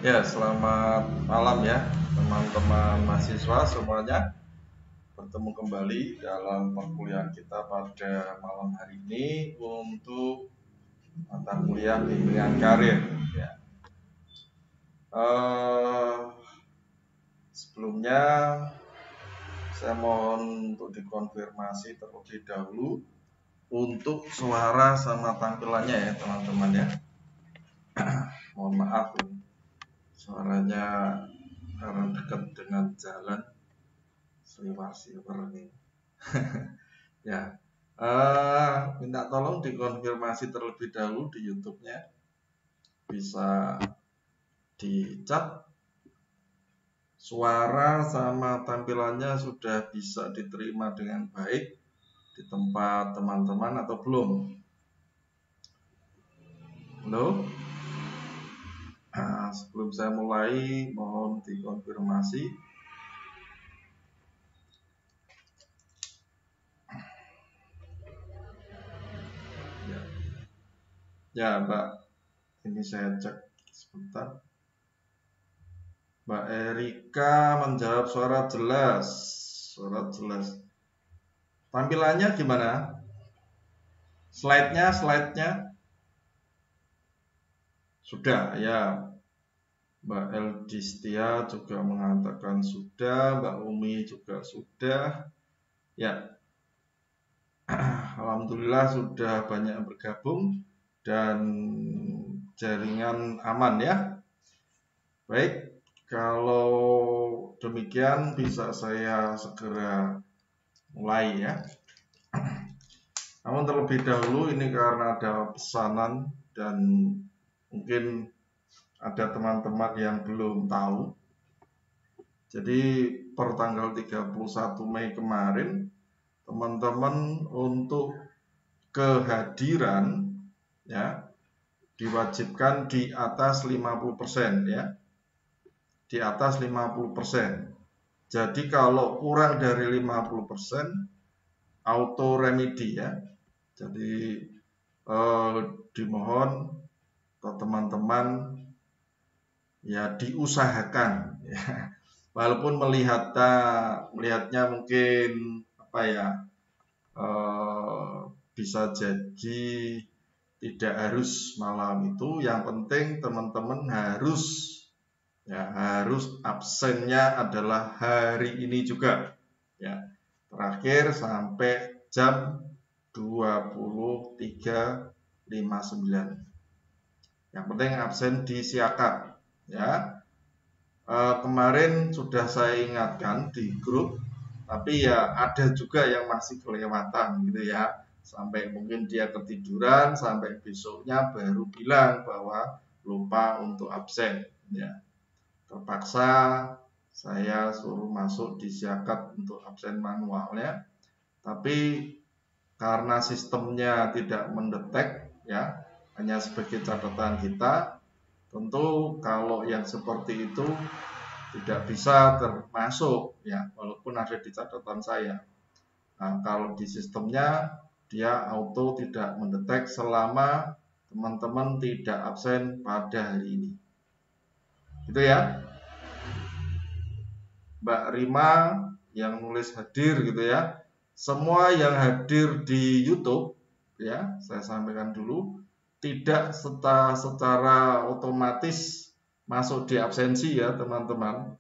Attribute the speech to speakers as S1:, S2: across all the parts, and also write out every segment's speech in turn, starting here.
S1: Ya, selamat malam ya teman-teman mahasiswa semuanya. Bertemu kembali dalam perkuliahan kita pada malam hari ini untuk mata kuliah bimbingan karir. Ya. Sebelumnya saya mohon untuk dikonfirmasi terlebih dahulu untuk suara sama tampilannya ya teman-teman ya. Mohon maaf suaranya karena dekat dengan jalan silver nih. Ya, minta tolong dikonfirmasi terlebih dahulu di YouTube-nya, bisa dicat suara sama tampilannya sudah bisa diterima dengan baik di tempat teman-teman atau belum? Halo? Sebelum saya mulai, mohon dikonfirmasi. Ya, ya Mbak, ini saya cek sebentar. Mbak Erika menjawab suara jelas. Suara jelas. Tampilannya gimana? Slide-nya sudah ya. Mbak Eldistia juga mengatakan sudah, Mbak Umi juga sudah. Ya, alhamdulillah sudah banyak yang bergabung dan jaringan aman ya. Baik, kalau demikian bisa saya segera mulai ya. Namun terlebih dahulu ini karena ada pesanan dan mungkin ada teman-teman yang belum tahu. Jadi per tanggal 31 Mei kemarin teman-teman untuk kehadiran ya diwajibkan di atas 50% ya. Di atas 50%. Jadi kalau kurang dari 50% auto remedi ya. Jadi dimohon ke teman-teman ya diusahakan ya. Walaupun melihatnya mungkin apa ya bisa jadi tidak harus malam itu, yang penting teman-teman harus absennya adalah hari ini juga ya, terakhir sampai jam 23.59. Yang penting absen disiakan ya. Kemarin sudah saya ingatkan di grup, tapi ya ada juga yang masih kelewatan gitu ya, sampai mungkin dia ketiduran, sampai besoknya baru bilang bahwa lupa untuk absen ya. Terpaksa saya suruh masuk di siakat untuk absen manualnya, tapi karena sistemnya tidak mendetek ya, hanya sebagai catatan kita, tentu kalau yang seperti itu tidak bisa termasuk ya, walaupun ada di catatan saya. Nah, kalau di sistemnya dia auto tidak mendetek selama teman-teman tidak absen pada hari ini. Gitu ya. Mbak Rima yang nulis hadir gitu ya. Semua yang hadir di YouTube ya, saya sampaikan dulu, tidak secara otomatis masuk di absensi ya teman-teman.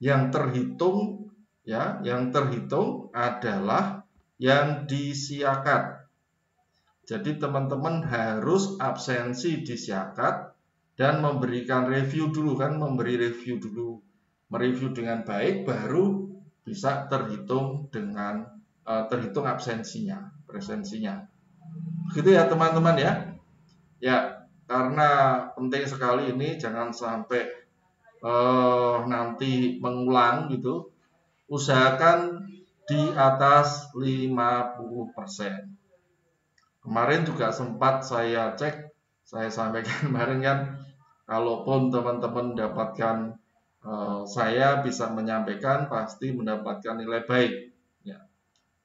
S1: Yang terhitung adalah yang disiakat. Jadi teman-teman harus absensi disiakat dan memberikan review dulu kan, mereview dengan baik baru bisa terhitung absensinya, presensinya. Begitu ya teman-teman ya. Ya, karena penting sekali ini, jangan sampai nanti mengulang gitu. Usahakan di atas 50%. Kemarin juga sempat saya cek, saya sampaikan kemarin kan, kalaupun teman-teman mendapatkan saya bisa menyampaikan pasti mendapatkan nilai baik ya.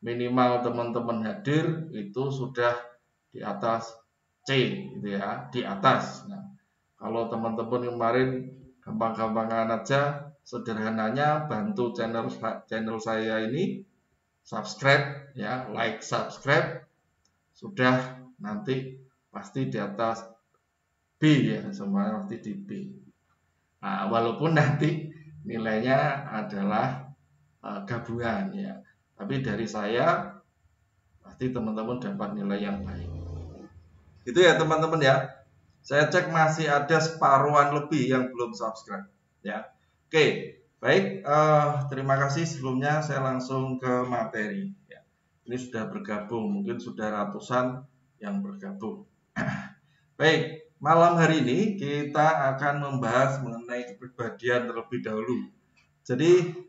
S1: Minimal teman-teman hadir itu sudah di atas C gitu ya, di atas. Nah, kalau teman-teman kemarin Gampang-gampangan aja, sederhananya bantu channel saya ini subscribe ya, like, subscribe, sudah nanti pasti di atas B ya, semuanya pasti di B. Nah, walaupun nanti nilainya adalah gabungan ya, tapi dari saya pasti teman-teman dapat nilai yang baik. Itu ya teman-teman ya. Saya cek masih ada separuhan lebih yang belum subscribe ya. Oke, baik. Terima kasih sebelumnya. Saya langsung ke materi. Ya. Ini sudah bergabung, mungkin sudah ratusan yang bergabung. Baik, malam hari ini kita akan membahas mengenai kepribadian terlebih dahulu. Jadi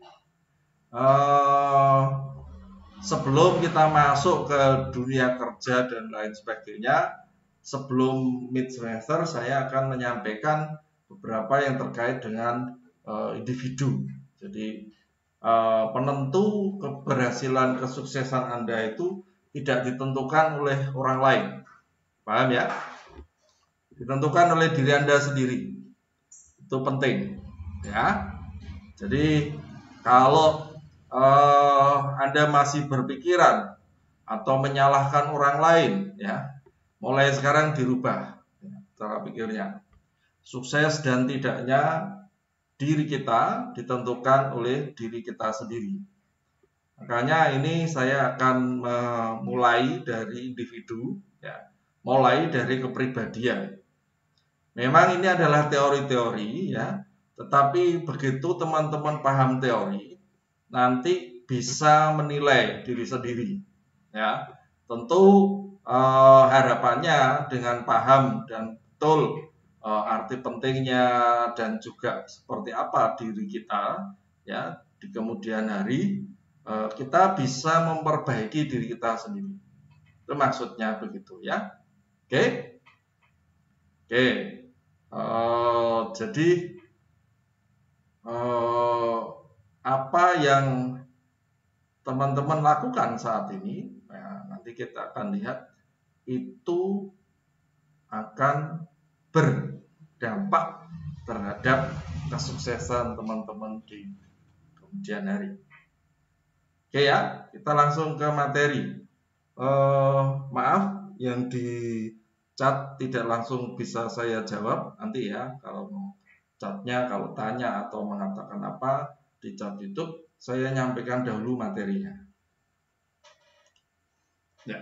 S1: sebelum kita masuk ke dunia kerja dan lain sebagainya, sebelum mid semester saya akan menyampaikan beberapa yang terkait dengan individu. Jadi penentu keberhasilan kesuksesan Anda itu tidak ditentukan oleh orang lain. Paham ya? Ditentukan oleh diri Anda sendiri. Itu penting ya. Jadi kalau Anda masih berpikiran atau menyalahkan orang lain ya, mulai sekarang dirubah cara pikirnya. Sukses dan tidaknya diri kita ditentukan oleh diri kita sendiri. Makanya ini saya akan memulai dari individu ya, mulai dari kepribadian. Memang ini adalah teori-teori ya, tetapi begitu teman-teman paham teori, nanti bisa menilai diri sendiri ya. Tentu harapannya dengan paham dan betul arti pentingnya dan juga seperti apa diri kita ya di kemudian hari, kita bisa memperbaiki diri kita sendiri. Itu maksudnya begitu ya. Oke. Jadi apa yang teman-teman lakukan saat ini, ya, nanti kita akan lihat itu akan berdampak terhadap kesuksesan teman-teman di kemudian hari. Oke ya, kita langsung ke materi. Maaf yang di chat tidak langsung bisa saya jawab nanti ya, kalau mau chatnya, kalau tanya atau mengatakan apa di chat YouTube, saya nyampaikan dahulu materinya. Ya.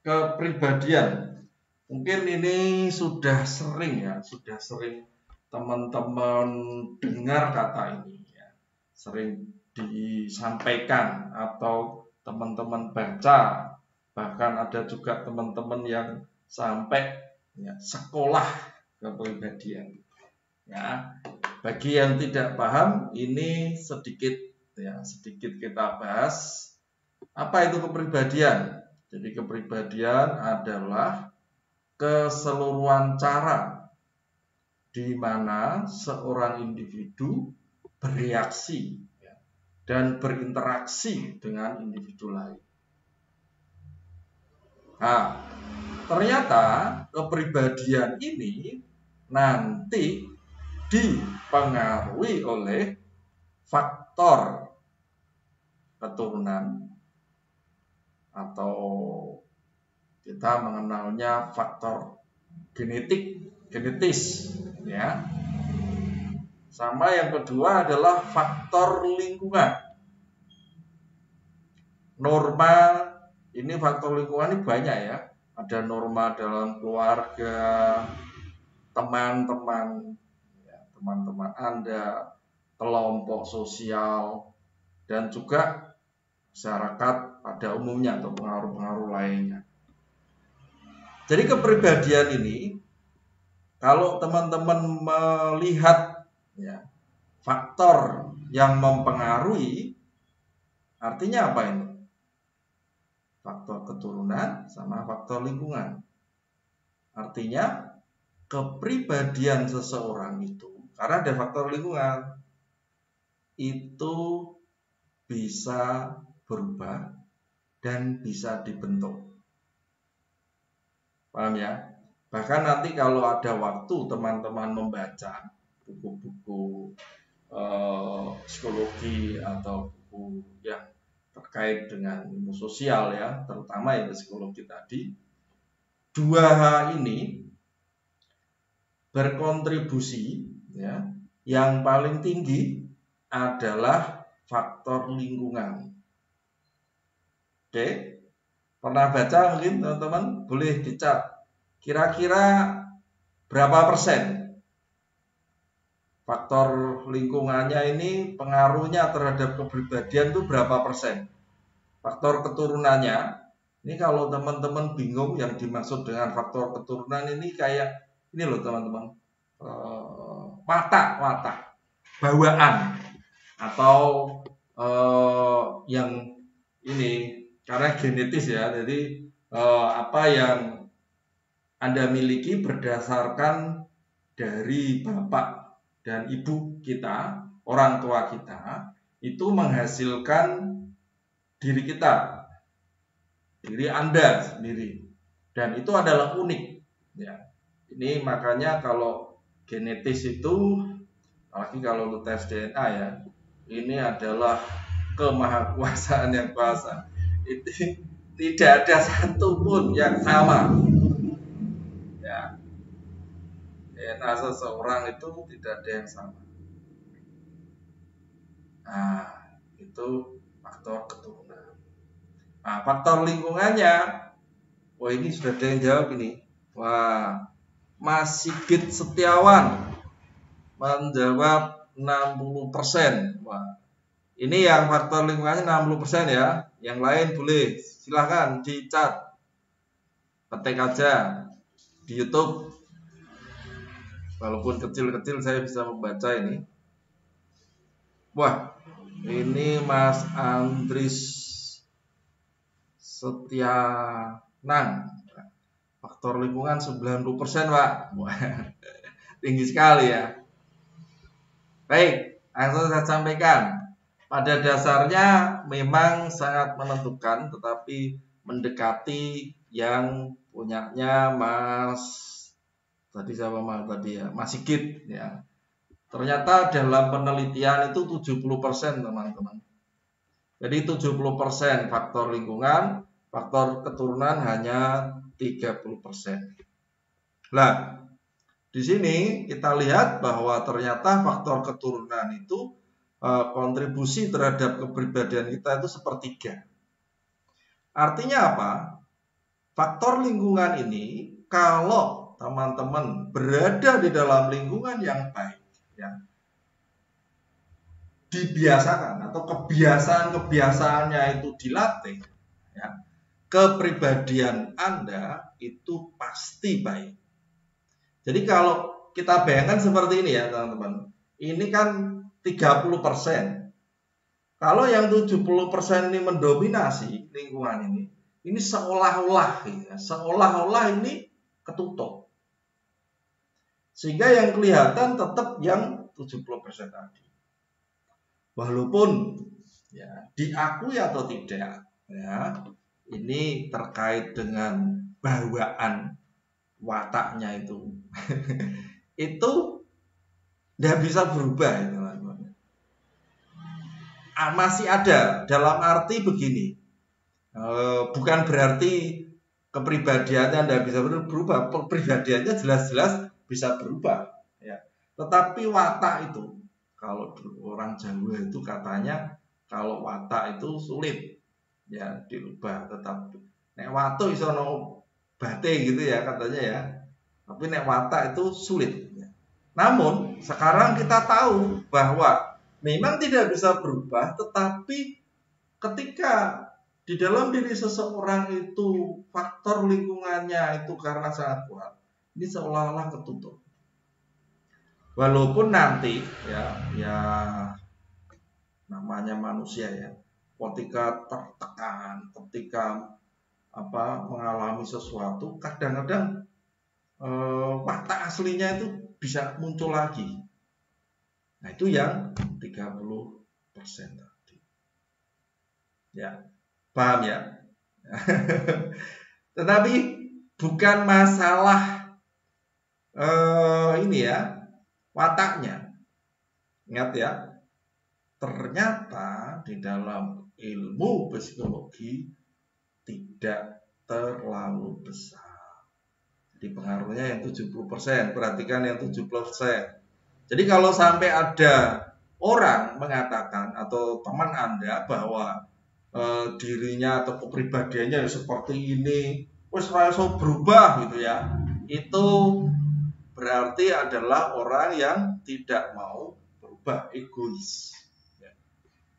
S1: Kepribadian. Mungkin ini sudah sering ya, sudah sering teman-teman dengar kata ini ya. Sering disampaikan atau teman-teman baca, bahkan ada juga teman-teman yang sampai ya, sekolah kepribadian. Ya, bagi yang tidak paham, ini sedikit kita bahas. Apa itu kepribadian? Jadi kepribadian adalah keseluruhan cara di mana seorang individu bereaksi dan berinteraksi dengan individu lain. Nah, ternyata kepribadian ini nanti dipengaruhi oleh faktor keturunan atau kita mengenalnya faktor genetis ya. Sama yang kedua adalah faktor lingkungan. Norma, ini faktor lingkungan ini banyak ya. Ada norma dalam keluarga, teman-teman Anda, kelompok sosial, dan juga masyarakat pada umumnya atau pengaruh-pengaruh lainnya. Jadi kepribadian ini, kalau teman-teman melihat ya, faktor yang mempengaruhi, artinya apa ini? Faktor keturunan sama faktor lingkungan. Artinya kepribadian seseorang itu, karena ada faktor lingkungan, itu bisa berubah dan bisa dibentuk. Paham ya? Bahkan nanti kalau ada waktu teman-teman membaca buku-buku psikologi atau buku yang terkait dengan ilmu sosial ya, terutama ya psikologi tadi. Dua hal ini berkontribusi ya. Yang paling tinggi adalah faktor lingkungan. Oke, pernah baca mungkin teman-teman, boleh dicat. Kira-kira berapa persen faktor lingkungannya ini pengaruhnya terhadap kepribadian itu berapa persen? Faktor keturunannya, ini kalau teman-teman bingung yang dimaksud dengan faktor keturunan ini kayak ini loh teman-teman, watak, bawaan, atau yang ini karena genetis ya, jadi apa yang Anda miliki berdasarkan dari bapak dan ibu kita, orang tua kita, itu menghasilkan diri kita, diri Anda sendiri, dan itu adalah unik ya. Ini makanya kalau genetis itu, apalagi kalau lu tes DNA ya, ini adalah kemahakuasaan yang kuasa. Itu tidak ada satupun yang sama ya. DNA seseorang itu tidak ada yang sama. Nah, itu faktor keturunan. Nah, faktor lingkungannya, wah ini sudah ada yang jawab ini. Wah, Mas Sigit Setiawan menjawab 60%. Wah, ini yang faktor lingkungannya 60% ya. Yang lain boleh silahkan dicat, ketik aja di YouTube. Walaupun kecil-kecil saya bisa membaca ini. Wah, ini Mas Andris Setianang, faktor lingkungan 90%, Pak. Wah, tinggi sekali ya. Baik, langsung saya sampaikan. Pada dasarnya memang sangat menentukan, tetapi mendekati yang punyanya Mas tadi siapa Mas tadi ya, Mas Sigit ya. Ternyata dalam penelitian itu 70% teman-teman. Jadi 70% faktor lingkungan, faktor keturunan hanya 30%. Nah, di sini kita lihat bahwa ternyata faktor keturunan itu kontribusi terhadap kepribadian kita itu sepertiga. Artinya apa? Faktor lingkungan ini kalau teman-teman berada di dalam lingkungan yang baik, ya, dibiasakan atau kebiasaan-kebiasaannya itu dilatih, ya, kepribadian Anda itu pasti baik. Jadi kalau kita bayangkan seperti ini ya teman-teman, ini kan 30%. Kalau yang 70% ini mendominasi lingkungan ini seolah-olah ya, seolah-olah ini ketutup. Sehingga yang kelihatan tetap yang 70% tadi. Walaupun ya diakui atau tidak ya, ini terkait dengan bawaan wataknya itu. Itu tidak bisa berubah ya, teman-teman. Masih ada dalam arti begini. Bukan berarti kepribadiannya tidak bisa berubah, kepribadiannya jelas-jelas bisa berubah ya. Tetapi watak itu, kalau orang Jawa itu katanya kalau watak itu sulit ya dirubah, tetapi nek watuk iso ono bate gitu ya katanya ya. Tapi nek watak itu sulit ya. Namun sekarang kita tahu bahwa memang tidak bisa berubah, tetapi ketika di dalam diri seseorang itu faktor lingkungannya itu karena sangat kuat, ini seolah-olah ketutup. Walaupun nanti ya namanya manusia ya, ketika tertekan, ketika mengalami sesuatu, kadang-kadang watak aslinya itu bisa muncul lagi. Nah itu yang 30% tadi. Ya, paham ya? Tetapi bukan masalah ini ya, wataknya. Ingat ya, ternyata di dalam ilmu psikologi tidak terlalu besar. Jadi pengaruhnya yang 70%, perhatikan yang 70%. Jadi kalau sampai ada orang mengatakan atau teman Anda bahwa dirinya atau kepribadiannya seperti ini, wes rasa berubah gitu ya, itu berarti adalah orang yang tidak mau berubah, egois. Ya.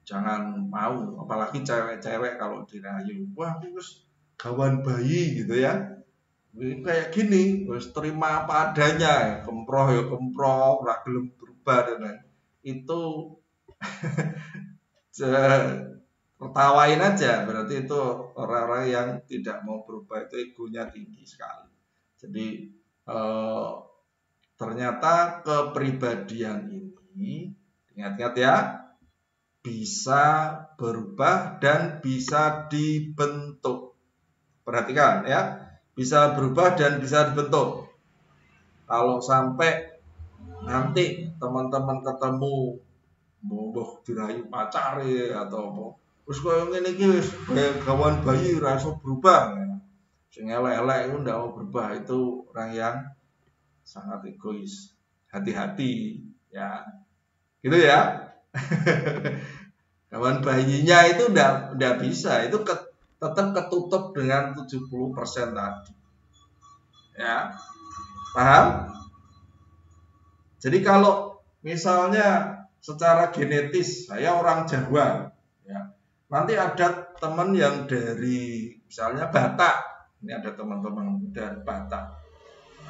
S1: Jangan mau, apalagi cewek-cewek kalau dirayu, wah wes kawan bayi gitu ya, kayak gini, wes terima apa adanya, kemproh ya kemproh, ora gelem berubah dan lain. Itu tertawain aja, berarti itu orang-orang yang tidak mau berubah, itu egonya tinggi sekali. Jadi ternyata kepribadian ini, ingat-ingat ya, bisa berubah dan bisa dibentuk. Perhatikan ya, bisa berubah dan bisa dibentuk. Kalau sampai nanti teman-teman ketemu mbok dirayu pacare atau apa, terus koyo ngene iki wis kawan bayi ra iso berubah. Sing elek-elek itu ndak mau berubah, itu orang yang sangat egois. Hati-hati ya. Gitu ya. Kawan bayinya itu ndak bisa, itu tetap ketutup dengan 70% tadi. Ya. Paham? Jadi kalau misalnya secara genetis saya orang Jawa, ya, nanti ada teman yang dari misalnya Batak, ini ada teman-teman dari Batak,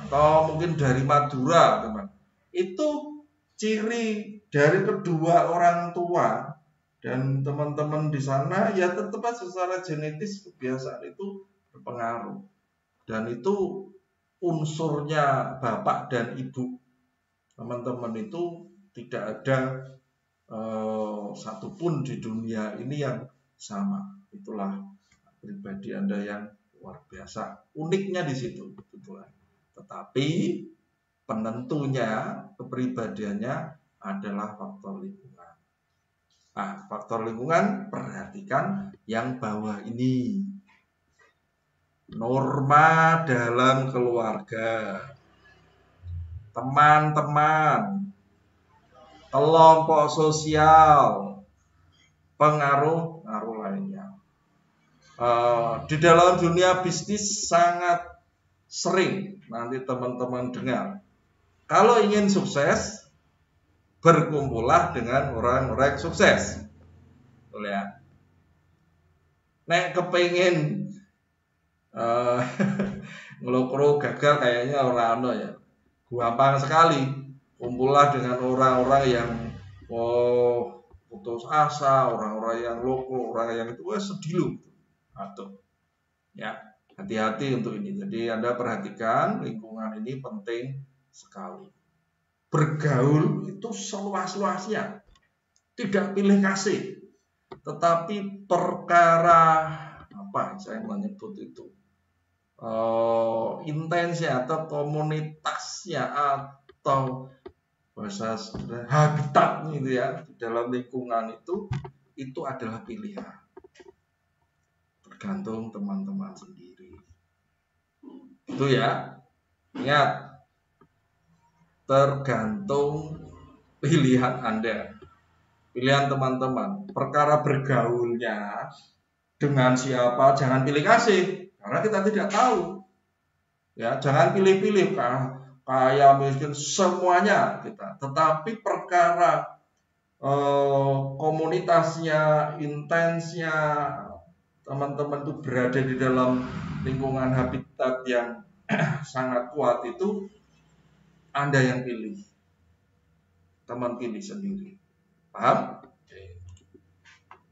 S1: atau mungkin dari Madura, teman. Itu ciri dari kedua orang tua dan teman-teman di sana, ya tetap secara genetis kebiasaan itu berpengaruh, dan itu unsurnya bapak dan ibu teman-teman itu tidak ada satupun di dunia ini yang sama. Itulah pribadi Anda yang luar biasa. Uniknya di situ, betulan. Tetapi penentunya kepribadiannya adalah faktor lingkungan. Nah, faktor lingkungan, perhatikan yang bawah ini. Norma dalam keluarga, teman-teman, kelompok sosial, pengaruh lainnya. Di dalam dunia bisnis sangat sering nanti teman-teman dengar, kalau ingin sukses, berkumpullah dengan orang-orang sukses. Betul ya? Nek kepengin ngelokro gagal kayaknya orang ya. Gampang sekali. Kumpullah dengan orang-orang yang putus asa, orang-orang yang loko, orang yang itu sedih loh. Atau ya, hati-hati untuk ini. Jadi Anda perhatikan lingkungan ini penting sekali. Bergaul itu seluas-luasnya, tidak pilih kasih, tetapi perkara apa saya menyebut itu intensnya atau komunitasnya atau bahasa habitat gitu ya, di dalam lingkungan itu adalah pilihan, tergantung teman-teman sendiri. Itu ya, ingat, tergantung pilihan Anda, pilihan teman-teman. Perkara bergaulnya dengan siapa, jangan pilih kasih, karena kita tidak tahu. Ya, jangan pilih-pilih kaya miskin semuanya kita. Tetapi perkara komunitasnya, intensnya, teman-teman itu berada di dalam lingkungan habitat yang sangat kuat, itu Anda yang pilih, teman pilih sendiri. Paham?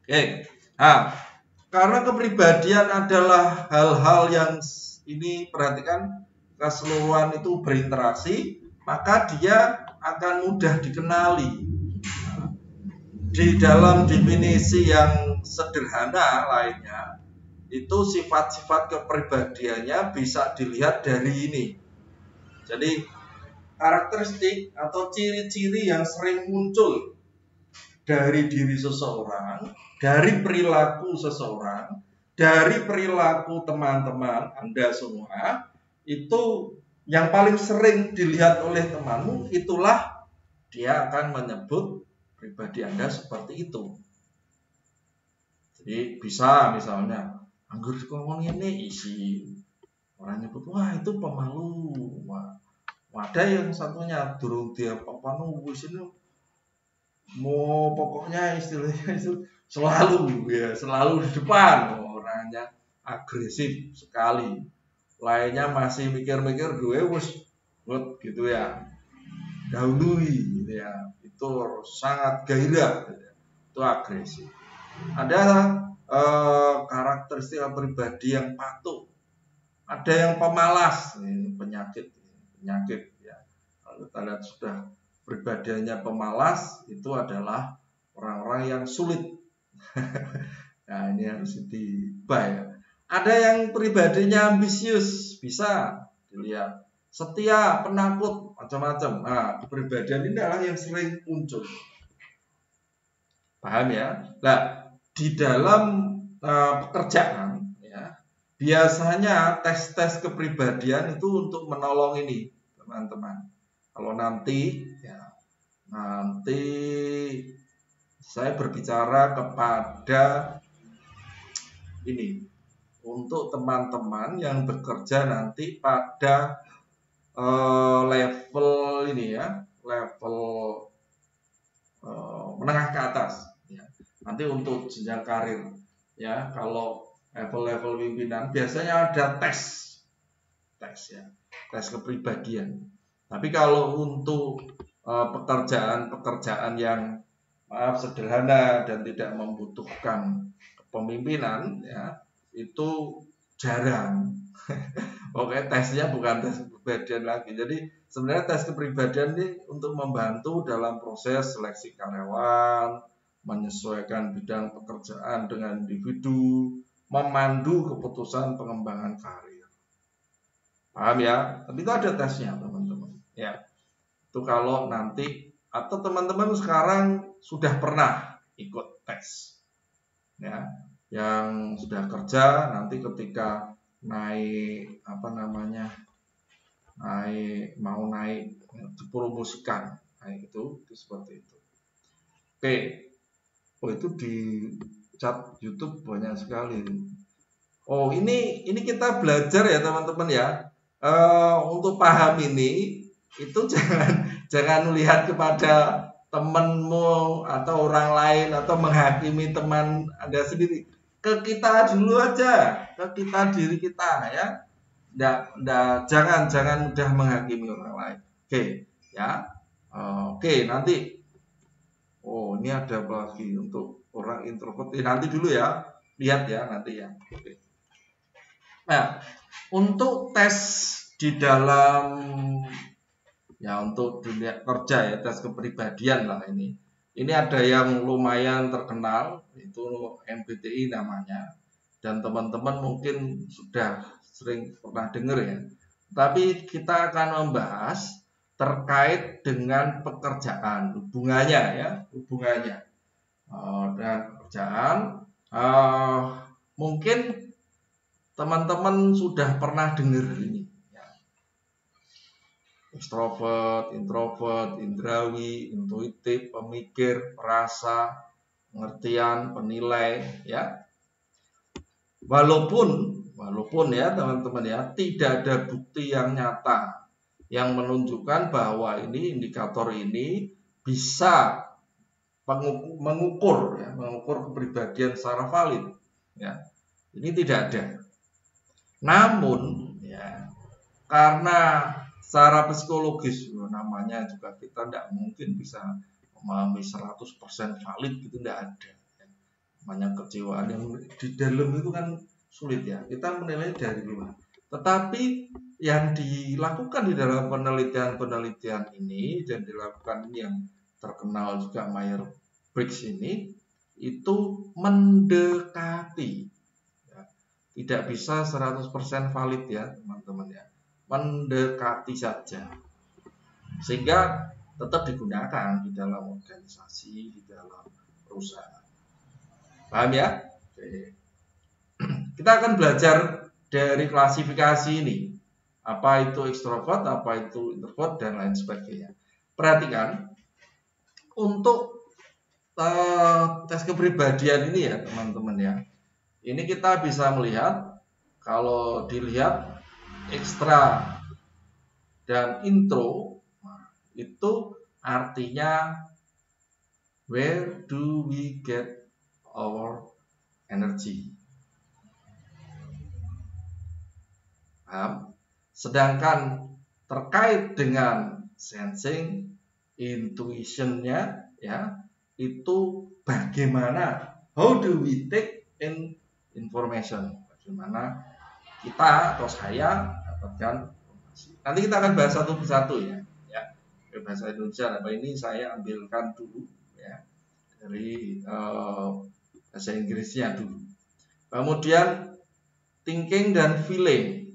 S1: Oke. Nah, karena kepribadian adalah hal-hal yang ini, perhatikan, keseluruhan itu berinteraksi, maka dia akan mudah dikenali. Di dalam definisi yang sederhana lainnya, itu sifat-sifat kepribadiannya bisa dilihat dari ini. Jadi karakteristik atau ciri-ciri yang sering muncul dari diri seseorang, dari perilaku seseorang, dari perilaku teman-teman Anda semua, itu yang paling sering dilihat oleh temanmu, itulah dia akan menyebut pribadi Anda seperti itu. Jadi bisa misalnya, anggur ngomong ini isi orang nyebut, wah itu pemalu, wah ada yang satunya durung dia papanu wis ini mau pokoknya istilahnya itu selalu di depan, orangnya agresif sekali, lainnya masih mikir-mikir gue wis gitu ya, dahului gitu ya, itu sangat gairah gitu ya. Itu agresif. Ada karakteristik pribadi yang patuh, ada yang pemalas, ini penyakit ya. Kalau kita lihat sudah pribadiannya pemalas, itu adalah orang-orang yang sulit. Nah ini harus diubah ya. Ada yang pribadinya ambisius, bisa dilihat, setia, penakut, macam-macam. Nah kepribadian ini adalah yang sering muncul. Paham ya? Nah, di dalam pekerjaan ya, biasanya tes-tes kepribadian itu untuk menolong ini, teman-teman. Kalau nanti saya berbicara kepada ini untuk teman-teman yang bekerja nanti pada level ini ya, level menengah ke atas ya. Nanti untuk jenjang karir ya, kalau level-level pimpinan biasanya ada tes ya, tes kepribadian. Tapi kalau untuk pekerjaan yang sederhana dan tidak membutuhkan kepemimpinan ya, itu jarang. Oke, tesnya bukan tes kepribadian lagi. Jadi sebenarnya tes kepribadian ini untuk membantu dalam proses seleksi karyawan, menyesuaikan bidang pekerjaan dengan individu, memandu keputusan pengembangan karir. Paham ya? Tapi itu ada tesnya, teman-teman. Ya, itu kalau nanti atau teman-teman sekarang sudah pernah ikut tes, ya, yang sudah kerja nanti ketika naik naik dipromosikan, itu seperti itu. Oke, itu di chat YouTube banyak sekali. Oh ini kita belajar ya teman-teman ya. Untuk paham ini itu jangan lihat kepada temanmu atau orang lain atau menghakimi teman Anda sendiri. Ke kita dulu aja, ke kita diri kita ya. Jangan mudah menghakimi orang lain. Oke, ya. Oke, nanti. Oh, ini ada apa lagi untuk orang introvert? Nanti dulu ya. Lihat ya nanti ya. Oke. Nah, untuk tes di dalam ya untuk dunia kerja ya, tes kepribadian lah ini. Ini ada yang lumayan terkenal, itu MBTI namanya. Dan teman-teman mungkin sudah sering pernah dengar ya. Tapi kita akan membahas terkait dengan pekerjaan, hubungannya dengan pekerjaan. Mungkin teman-teman sudah pernah dengar ini ya. Ekstrovert, introvert, indrawi, intuitif, pemikir, perasa, pengertian, penilai ya. Walaupun ya teman-teman ya, tidak ada bukti yang nyata yang menunjukkan bahwa ini indikator ini bisa mengukur kepribadian secara valid ya. Ini tidak ada. Namun ya, karena secara psikologis namanya juga kita tidak mungkin bisa memahami 100% valid, gitu tidak ada. Namanya kecewaan yang di dalam itu kan sulit ya, kita menilai dari luar. Tetapi yang dilakukan di dalam penelitian ini dan dilakukan ini yang terkenal juga Myers-Briggs ini, itu mendekati. Tidak bisa 100% valid ya teman-teman ya, mendekati saja. sehingga tetap digunakan di dalam organisasi, di dalam perusahaan. Paham ya? Oke. Kita akan belajar dari klasifikasi ini. Apa itu ekstrovert, apa itu introvert, dan lain sebagainya. Perhatikan, untuk tes kepribadian ini ya teman-teman ya. Ini kita bisa melihat, kalau dilihat ekstra dan intro, itu artinya where do we get our energy. Paham? Sedangkan terkait dengan sensing, intuitionnya ya, itu bagaimana, how do we take in information, bagaimana kita atau saya dapatkan informasi. Nanti kita akan bahas satu persatu ya. Bahasa Indonesia apa ini saya ambilkan dulu ya dari bahasa Inggrisnya dulu. Kemudian thinking dan feeling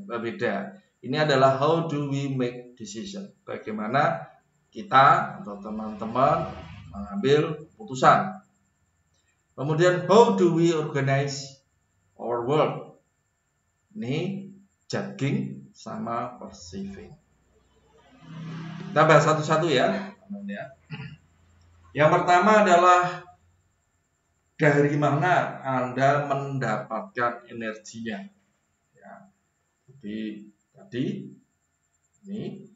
S1: berbeda. Ini adalah how do we make decision, bagaimana kita atau teman-teman mengambil keputusan. Kemudian how do we organize our world, ini judging sama perceiving. Kita bahas satu-satu ya. Yang pertama adalah dari mana Anda mendapatkan energinya. Ya. Jadi tadi ini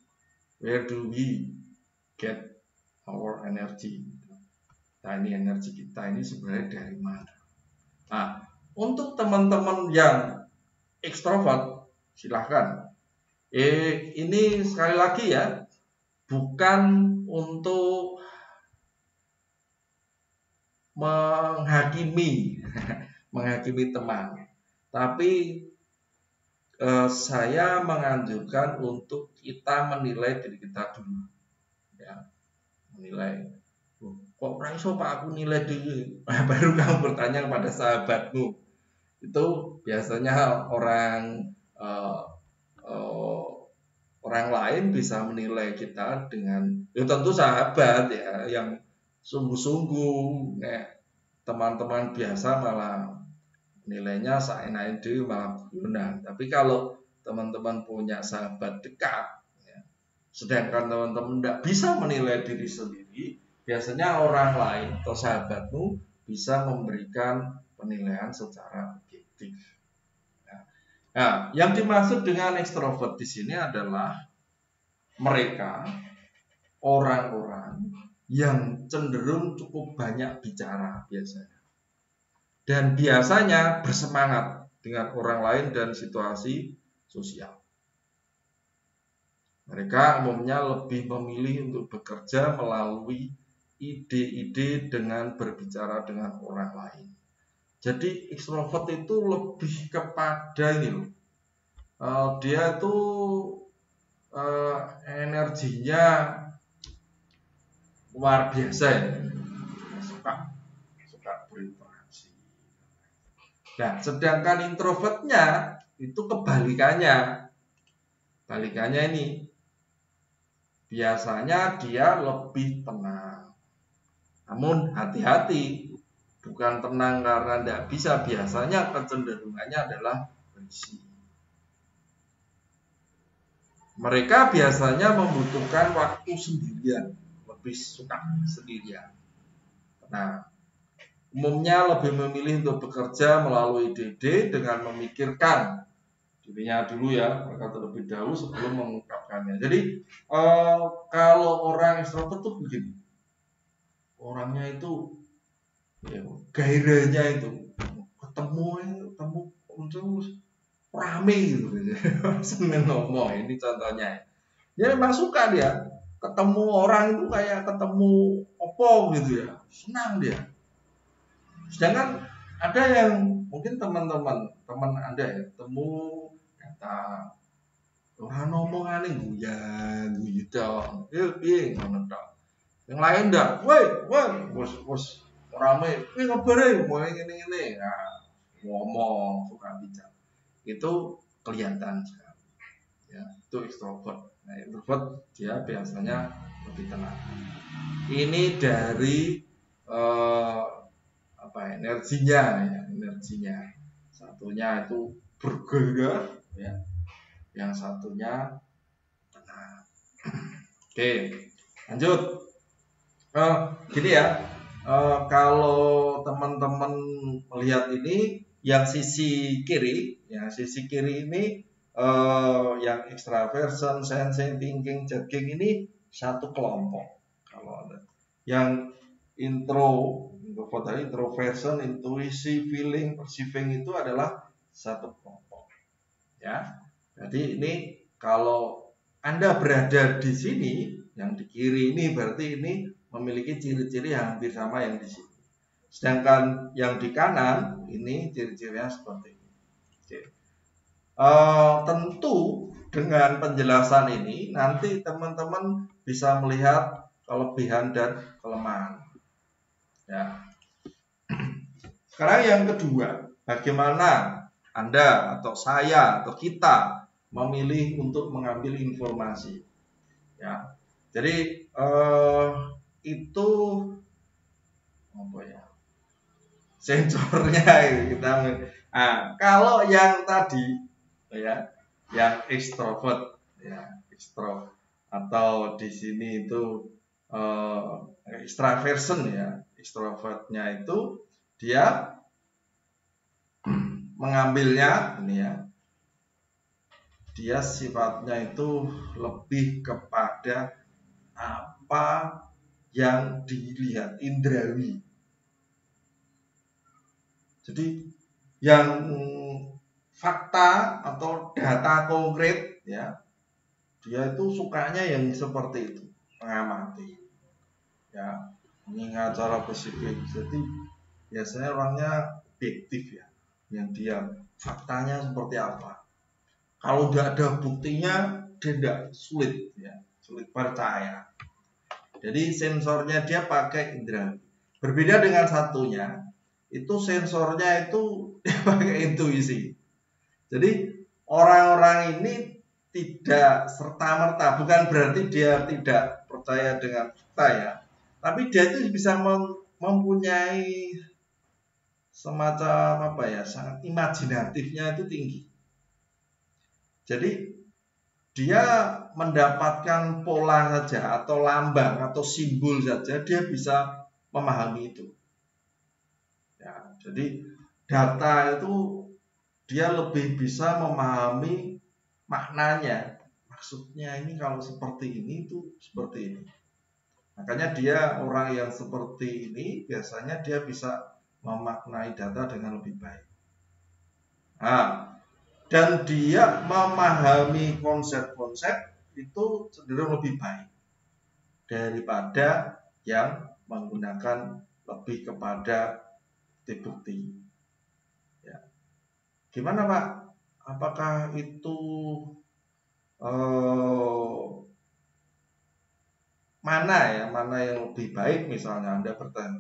S1: where do we get our energy. Nah, ini energi kita ini sebenarnya dari mana. Nah, untuk teman-teman yang ekstrovert silahkan. Ini sekali lagi ya, bukan untuk menghakimi teman, tapi saya menganjurkan untuk kita menilai diri kita dulu ya, menilai kok iso Pak aku nilai diri. Baru kamu bertanya kepada sahabatmu. Itu biasanya orang lain bisa menilai kita dengan tentu sahabat ya yang sungguh-sungguh. Teman-teman biasa malah nilainya seenaknya dewe malah guyonan. Tapi kalau teman-teman punya sahabat dekat ya, sedangkan teman-teman tidak bisa menilai diri sendiri, biasanya orang lain atau sahabatmu bisa memberikan penilaian secara objektif. Nah, yang dimaksud dengan ekstrovert di sini adalah mereka orang-orang yang cenderung cukup banyak bicara biasanya. Dan biasanya bersemangat dengan orang lain dan situasi sosial. Mereka umumnya lebih memilih untuk bekerja melalui ide-ide dengan berbicara dengan orang lain. Jadi ekstrovert itu lebih kepada ini loh. Dia tuh energinya luar biasa ya. Suka berinteraksi. Nah, sedangkan introvertnya itu kebalikannya. Balikannya ini biasanya dia lebih tenang. Namun hati-hati, bukan tenang karena tidak bisa, biasanya kecenderungannya adalah berisi. Mereka biasanya membutuhkan waktu sendirian, lebih suka sendirian. Nah, umumnya lebih memilih untuk bekerja melalui ide dengan memikirkan dirinya dulu ya, mereka terlebih dahulu sebelum mengungkapkannya. Jadi kalau orang ekstrovert tuh begini, orangnya itu ya, gairahnya itu ketemu terus rame gitu, seneng ngomong. Ini contohnya. Dia memang suka dia ketemu orang itu kayak ketemu opo gitu ya, senang dia. Sedangkan ada yang mungkin teman Anda ya, ketemu kata orang ngomongane guyan gitu. Piye ngono tok. Yang lain ndak, woi, bos rame, ngabare mau ngene-ngene. Nah, ngomong suka bicara. Itu kelihatan sekali. ya, itu ekstrovert. Nah, introvert dia biasanya lebih tenang. Ini dari energinya ya, energinya. Satunya itu bergerak ya, yang satunya tenang. Oke, lanjut. Gini ya, kalau teman-teman melihat ini, yang sisi kiri ini yang extraversion, sensing, thinking, judging ini satu kelompok. Kalau ada yang introversion, intuisi, feeling, perceiving itu adalah satu kelompok. Ya, jadi ini kalau Anda berada di sini, yang di kiri ini berarti ini memiliki ciri-ciri yang hampir sama yang di sini. Sedangkan yang di kanan ini ciri-cirinya seperti ini. Oke. Tentu dengan penjelasan ini nanti teman-teman bisa melihat kelebihan dan kelemahan. Ya. Sekarang yang kedua, bagaimana Anda atau saya atau kita memilih untuk mengambil informasi. Ya. Jadi itu apa ya? Sensornya kita. Nah, kalau yang tadi ya, yang ekstrovert ya, ekstro atau di sini itu extraversion ya, ekstrovertnya itu dia mengambilnya ini ya, dia sifatnya itu lebih kepada apa yang dilihat indrawi. Jadi yang fakta atau data konkret ya, dia itu sukanya yang seperti itu, mengamati ya, mengingat cara berpikir. Jadi biasanya orangnya objektif ya, yang dia faktanya seperti apa. Kalau tidak ada buktinya, dia tidak sulit ya, sulit percaya. Jadi sensornya dia pakai indera. Berbeda dengan satunya, itu sensornya itu dia pakai intuisi. Jadi orang-orang ini tidak serta-merta, bukan berarti dia tidak percaya dengan fakta ya, tapi dia itu bisa mempunyai semacam apa ya, sangat imajinatifnya itu tinggi. Jadi dia mendapatkan pola saja atau lambang atau simbol saja dia bisa memahami itu. Ya, jadi data itu dia lebih bisa memahami maknanya. Maksudnya ini kalau seperti ini itu seperti ini. Makanya dia orang yang seperti ini biasanya dia bisa memaknai data dengan lebih baik. Nah, dan dia memahami konsep-konsep itu cenderung lebih baik daripada yang menggunakan lebih kepada bukti. Ya. Gimana Pak? Apakah itu mana yang lebih baik misalnya Anda bertanya?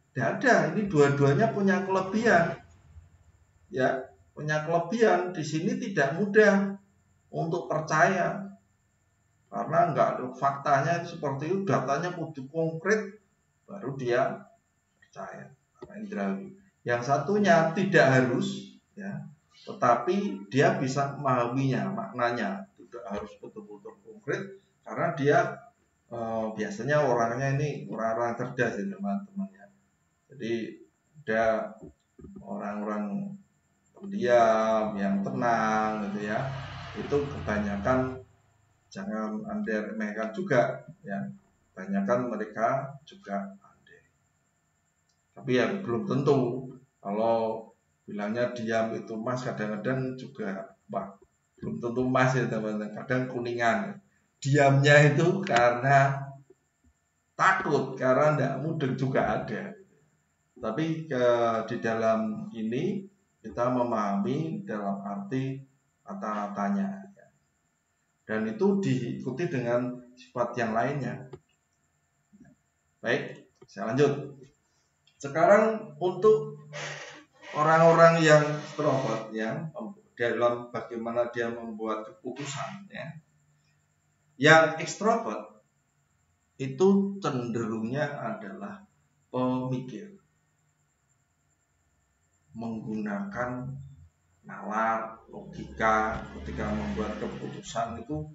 S1: Tidak ada, ini dua-duanya punya kelebihan. Ya, punya kelebihan. Di sini tidak mudah untuk percaya karena enggak ada faktanya seperti itu, datanya kudu konkret baru dia percaya. Yang satunya tidak harus ya, tetapi dia bisa memahaminya, maknanya tidak harus betul-betul konkret karena dia biasanya orangnya ini orang-orang cerdas ya teman-teman ya. Jadi ada orang-orang pendiam yang tenang gitu ya, itu kebanyakan jangan Anda remehkan juga ya, kebanyakan mereka juga pandai. Tapi ya belum tentu, kalau bilangnya diam itu emas, kadang-kadang juga belum tentu emas ya teman-teman, kadang kuningan. Diamnya itu karena takut, karena tidak mudeng juga ada. Tapi di dalam ini kita memahami dalam arti kata-katanya, dan itu diikuti dengan sifat yang lainnya. Baik, saya lanjut. Sekarang untuk orang-orang yang extrovert ya, dalam bagaimana dia membuat keputusan ya. Yang extrovert itu cenderungnya adalah pemikir, menggunakan nalar, logika ketika membuat keputusan itu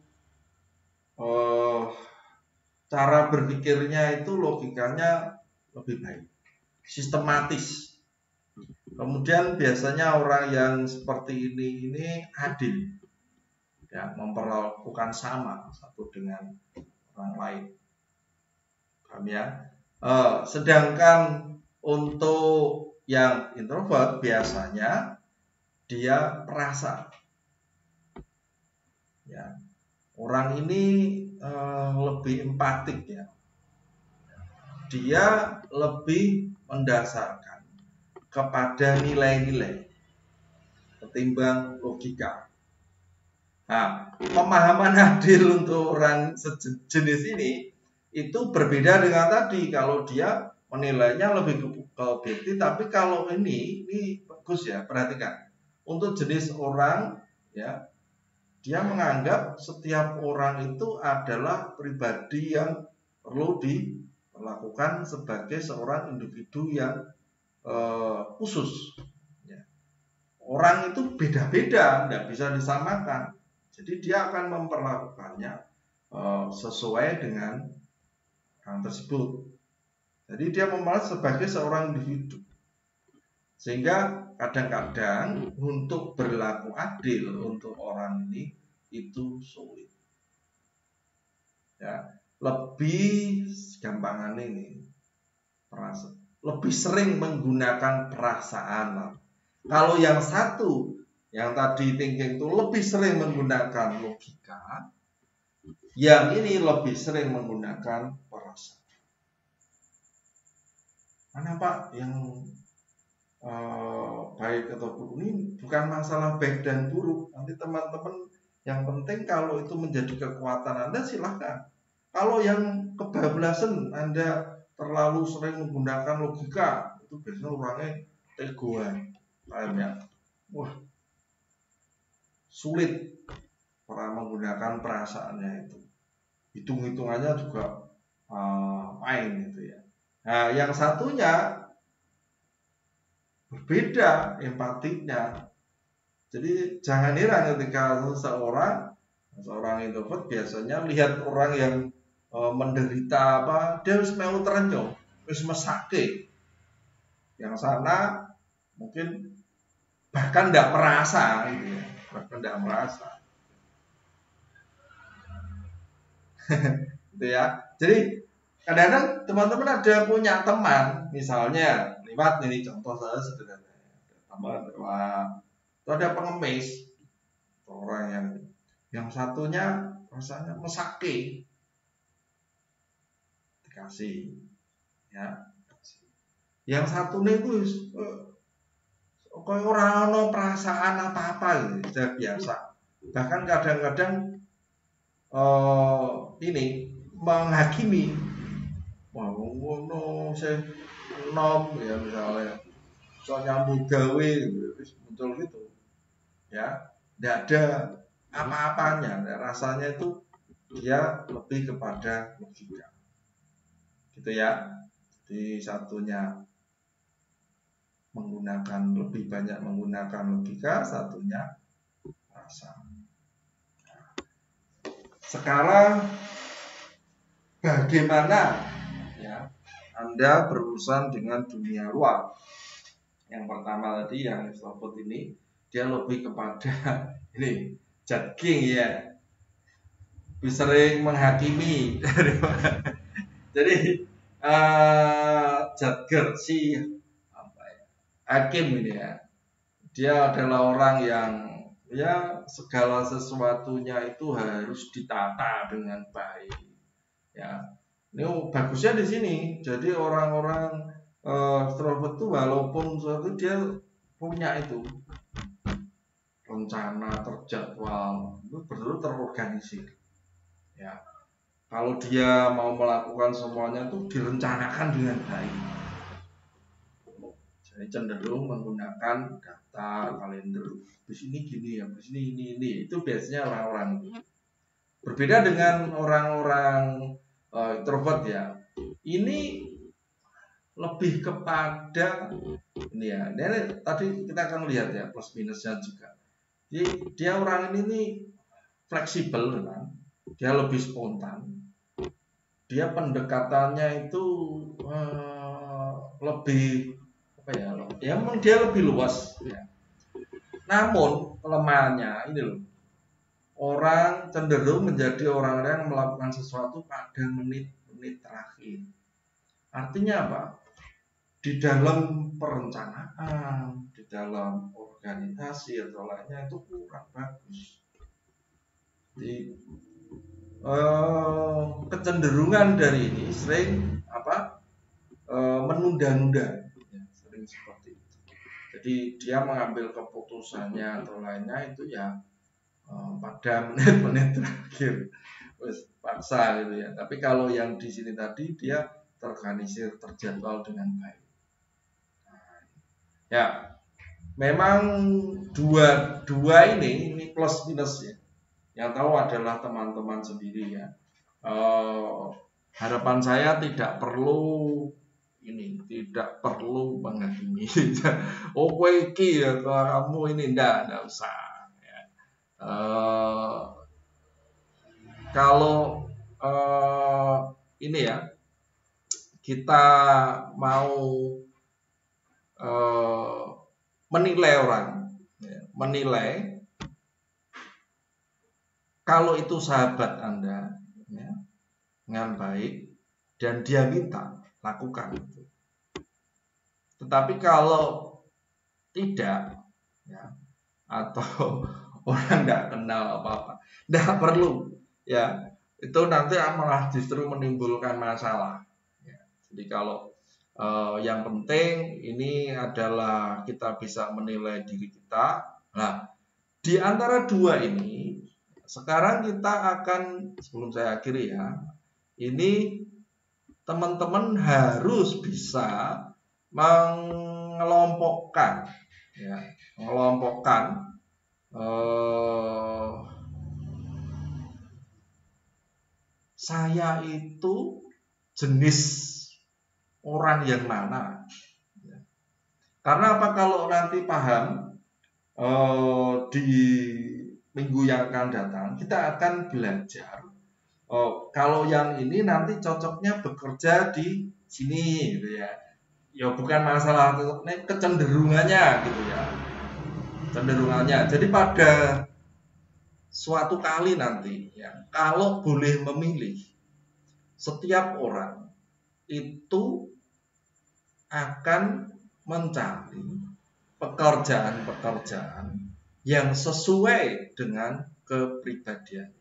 S1: cara berpikirnya itu logikanya lebih baik, sistematis. Kemudian biasanya orang yang seperti ini adil, ya, memperlakukan sama satu dengan orang lain. Paham ya? Sedangkan untuk yang introvert biasanya dia perasa, ya, orang ini lebih empatik ya, dia lebih mendasarkan kepada nilai-nilai ketimbang logika. Nah, pemahaman adil untuk orang sejenis ini itu berbeda dengan tadi. Kalau dia menilainya lebih ke objektif, tapi kalau ini bagus ya, perhatikan. Untuk jenis orang ya, dia menganggap setiap orang itu adalah pribadi yang perlu dilakukan sebagai seorang individu yang khusus. Ya. Orang itu beda-beda, tidak bisa disamakan. Jadi dia akan memperlakukannya sesuai dengan orang tersebut. Jadi dia memandang sebagai seorang individu. Sehingga kadang-kadang untuk berlaku adil untuk orang ini itu sulit. Ya, lebih gampangan ini lebih sering menggunakan perasaan. Kalau yang satu, yang tadi thinking itu lebih sering menggunakan logika, yang ini lebih sering menggunakan perasaan. Mana Pak yang baik atau buruk? Ini bukan masalah baik dan buruk. Nanti teman-teman, yang penting kalau itu menjadi kekuatan Anda silahkan. Kalau yang kebablasan Anda terlalu sering menggunakan logika, itu biasanya orangnya teguan, paham ya? Wah, sulit orang menggunakan perasaannya itu. Hitung-hitungannya juga main gitu ya. Nah, yang satunya berbeda empatinya. Jadi jangan heran ketika seorang introvert biasanya lihat orang yang menderita apa, dia harus melu terenyuh, harus mesake. Yang sana mungkin bahkan tidak merasa, gitu ya, bahkan tidak merasa, gitu ya. Jadi kadang-kadang teman-teman ada punya teman, misalnya lewat ini contoh saya sederhana, teman itu ada pengemis, orang yang satunya rasanya mesake, dikasih, ya. Yang satu nih Gus, kayak orang no perasaan apa-apa gitu, sudah biasa. Bahkan kadang-kadang ini menghakimi, wah ngono saya nom ya misalnya, soalnya nyambut gawe muncul gitu, ya, tidak ada apa-apanya, rasanya itu dia lebih kepada logika, gitu ya. Di satunya lebih banyak menggunakan logika, satunya rasa. Sekarang bagaimana ya Anda berurusan dengan dunia luar? Yang pertama tadi yang extrovert ini dia lebih kepada ini judging ya, lebih sering menghakimi. Jadi judger si hakim ini ya, dia adalah orang yang ya segala sesuatunya itu harus ditata dengan baik, ya. Ini bagusnya di sini. Jadi orang-orang extrovert itu walaupun suatu dia punya itu rencana terjadwal, itu betul terorganisir, ya. Kalau dia mau melakukan semuanya itu direncanakan dengan baik. Jadi cenderung menggunakan daftar, kalender, habis ini gini, habis ini. Itu biasanya orang-orang itu. Berbeda dengan orang-orang introvert ya. Ini lebih kepada ini ya. Ini tadi kita akan lihat ya plus minusnya juga. Jadi dia orang ini nih fleksibel kan. Dia lebih spontan. Dia pendekatannya itu lebih apa ya? Ya memang dia lebih luas ya. Namun kelemahannya ini loh. Orang cenderung menjadi orang-orang yang melakukan sesuatu pada menit-menit terakhir. Artinya apa? Di dalam perencanaan, di dalam organisasi atau lainnya itu kurang bagus. Jadi kecenderungan dari ini sering menunda-nunda, ya, sering seperti itu. Jadi dia mengambil keputusannya atau lainnya itu ya pada menit-menit terakhir, terus paksa gitu ya. Tapi kalau yang di sini tadi dia terorganisir, terjadwal dengan baik. Ya, memang dua ini plus minus ya. Yang tahu adalah teman-teman sendiri ya. Harapan saya tidak perlu menghakimi. Oh, kowe iki ya, kamu ini enggak usah. Ya. Kalau ini ya, kita mau menilai orang, ya, menilai kalau itu sahabat Anda ya, dengan baik dan dia minta, lakukan itu. Tetapi kalau tidak ya, atau orang nggak kenal apa-apa, nggak perlu ya, itu nanti malah justru menimbulkan masalah ya. Jadi kalau yang penting ini adalah kita bisa menilai diri kita. Nah, di antara dua ini sekarang kita akan, sebelum saya akhiri ya, ini teman-teman harus bisa mengelompokkan ya, saya itu jenis orang yang mana ya. Karena apa, kalau nanti paham di minggu yang akan datang kita akan belajar kalau yang ini nanti cocoknya bekerja di sini gitu ya. Ya bukan masalah kecenderungannya gitu ya. Cenderungannya. Jadi pada suatu kali nanti ya, kalau boleh memilih, setiap orang itu akan mencari pekerjaan-pekerjaan yang sesuai dengan kepribadiannya.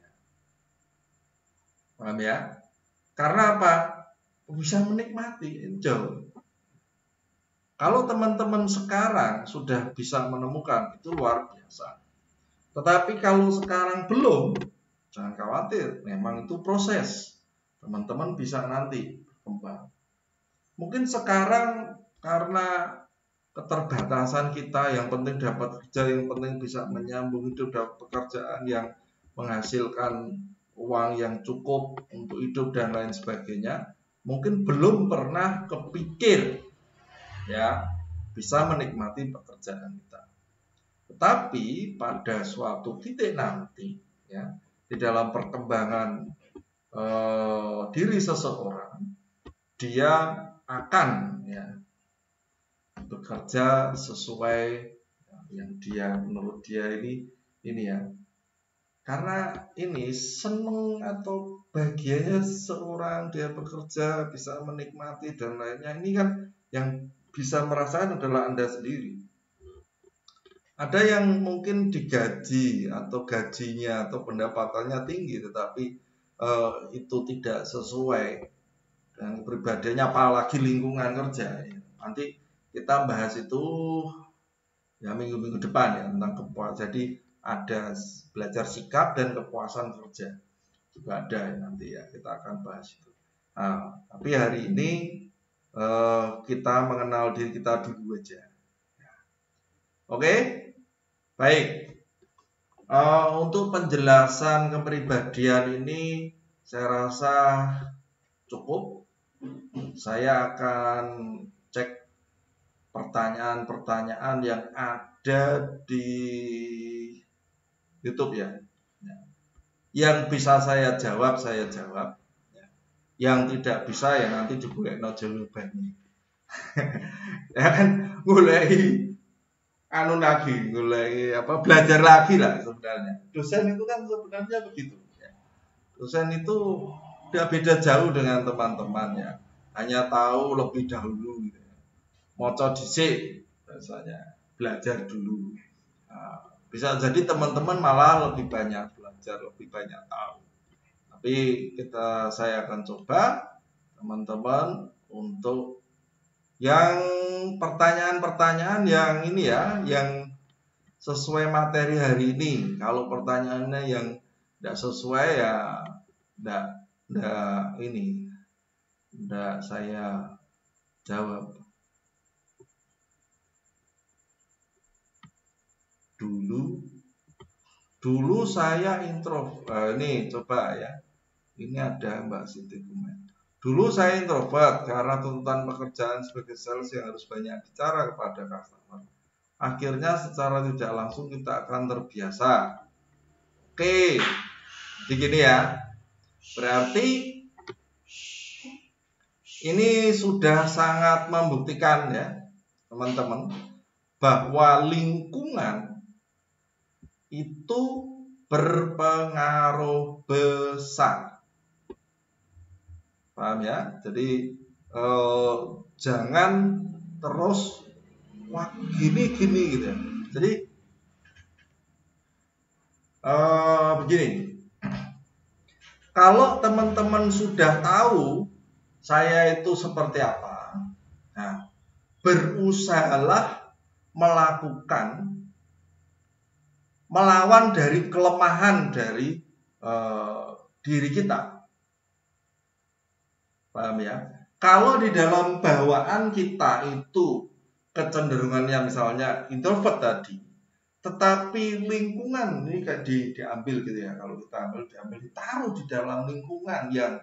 S1: Paham ya? Karena apa? Bisa menikmati, enjoy. Kalau teman-teman sekarang sudah bisa menemukan, itu luar biasa. Tetapi kalau sekarang belum, jangan khawatir, memang itu proses. Teman-teman bisa nanti berkembang. Mungkin sekarang karena keterbatasan kita, yang penting dapat kerja, yang penting bisa menyambung hidup, dapat pekerjaan yang menghasilkan uang yang cukup untuk hidup dan lain sebagainya, mungkin belum pernah kepikir ya bisa menikmati pekerjaan kita. Tetapi pada suatu titik nanti ya, di dalam perkembangan diri seseorang, dia akan ya bekerja sesuai yang dia, menurut dia ini ya. Karena ini seneng atau bahagianya seorang dia bekerja, bisa menikmati dan lainnya, ini kan yang bisa merasakan adalah Anda sendiri. Ada yang mungkin digaji atau gajinya atau pendapatannya tinggi, tetapi itu tidak sesuai dengan pribadinya, apalagi lingkungan kerja. Nanti kita bahas itu ya minggu-minggu depan ya, tentang kepuasan. Jadi ada belajar sikap dan kepuasan kerja juga ada ya, nanti ya kita akan bahas itu. Nah, tapi hari ini kita mengenal diri kita dulu aja Oke, baik. Untuk penjelasan kepribadian ini saya rasa cukup. Saya akan cek pertanyaan-pertanyaan yang ada di YouTube ya. Yang bisa saya jawab, Yang tidak bisa ya nanti dibulekno jawabannya. Ya kan, mulai belajar lagi lah sebenarnya. Dosen itu kan sebenarnya begitu. Dosen itu udah beda jauh dengan teman-teman ya. Hanya tahu lebih dahulu gitu. Moco dhisik biasanya, belajar dulu. Nah, bisa jadi teman-teman malah lebih banyak belajar, lebih banyak tahu. Tapi saya akan coba teman-teman untuk yang pertanyaan-pertanyaan yang ini ya, yang sesuai materi hari ini. Kalau pertanyaannya yang tidak sesuai ya tidak saya jawab. Dulu saya introvert. Ini coba ya. Ini ada Mbak Siti komen. Dulu saya introvert karena tuntutan pekerjaan sebagai sales yang harus banyak bicara kepada customer. Akhirnya secara tidak langsung kita akan terbiasa. Oke, begini ya. Berarti ini sudah sangat membuktikan ya, teman-teman, bahwa lingkungan itu berpengaruh besar. Paham ya? Jadi jangan terus wah gini gitu ya. Jadi begini, kalau teman-teman sudah tahu saya itu seperti apa, nah berusahalah melawan dari kelemahan dari diri kita. Paham ya? Kalau di dalam bawaan kita itu kecenderungannya misalnya introvert tadi, tetapi lingkungan ini kayak diambil gitu ya. Kalau kita ditaruh di dalam lingkungan yang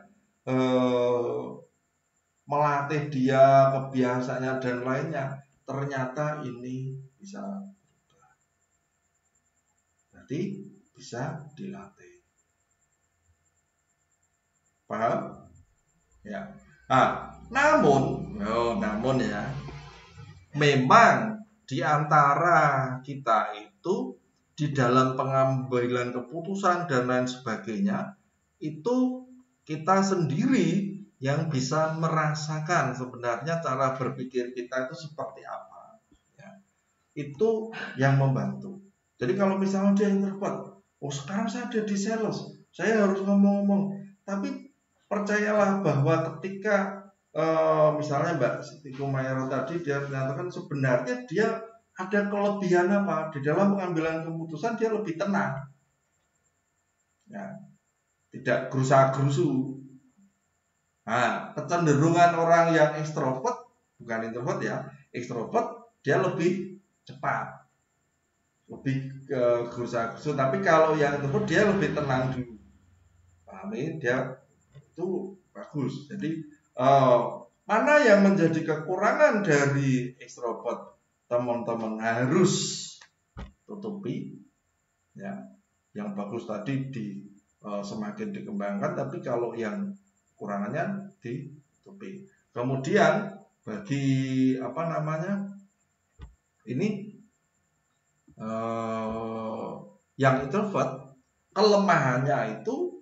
S1: melatih dia kebiasaannya dan lainnya, ternyata ini bisa berubah. Berarti bisa dilatih. Paham? Ya. Nah, namun ya, memang di antara kita itu di dalam pengambilan keputusan dan lain sebagainya itu kita sendiri yang bisa merasakan sebenarnya cara berpikir kita itu seperti apa ya. Itu yang membantu. Jadi kalau misalnya dia introvert, sekarang saya ada di sales, saya harus ngomong-ngomong, tapi percayalah bahwa ketika misalnya Mbak Siti Kumayro tadi dia menyatakan sebenarnya dia ada kelebihan apa di dalam pengambilan keputusan, dia lebih tenang ya, tidak gerusa-gerusu. Nah, kecenderungan orang yang ekstrovert, bukan introvert ya, ekstrovert dia lebih cepat, lebih gerusa-gerusu. Tapi kalau yang introvert dia lebih tenang dulu. Pahami, dia itu bagus. Jadi mana yang menjadi kekurangan dari ekstrovert, teman-teman harus tutupi ya. Yang bagus tadi semakin dikembangkan, tapi kalau yang kurangannya ditutupi. Kemudian bagi ini yang introvert, kelemahannya itu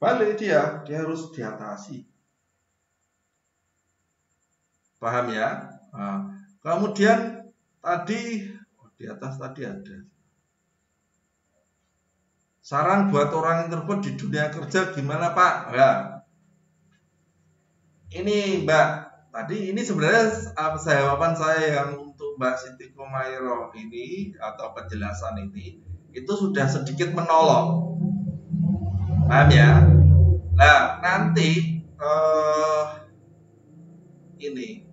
S1: balik dia harus diatasi. Paham ya? Nah, kemudian tadi di atas tadi ada saran buat orang introvert di dunia kerja gimana Pak? Ya. Ini Mbak, tadi ini sebenarnya jawaban saya yang untuk Mbak Siti Kumayro ini atau penjelasan ini itu sudah sedikit menolong. Paham ya? Nah, nanti ini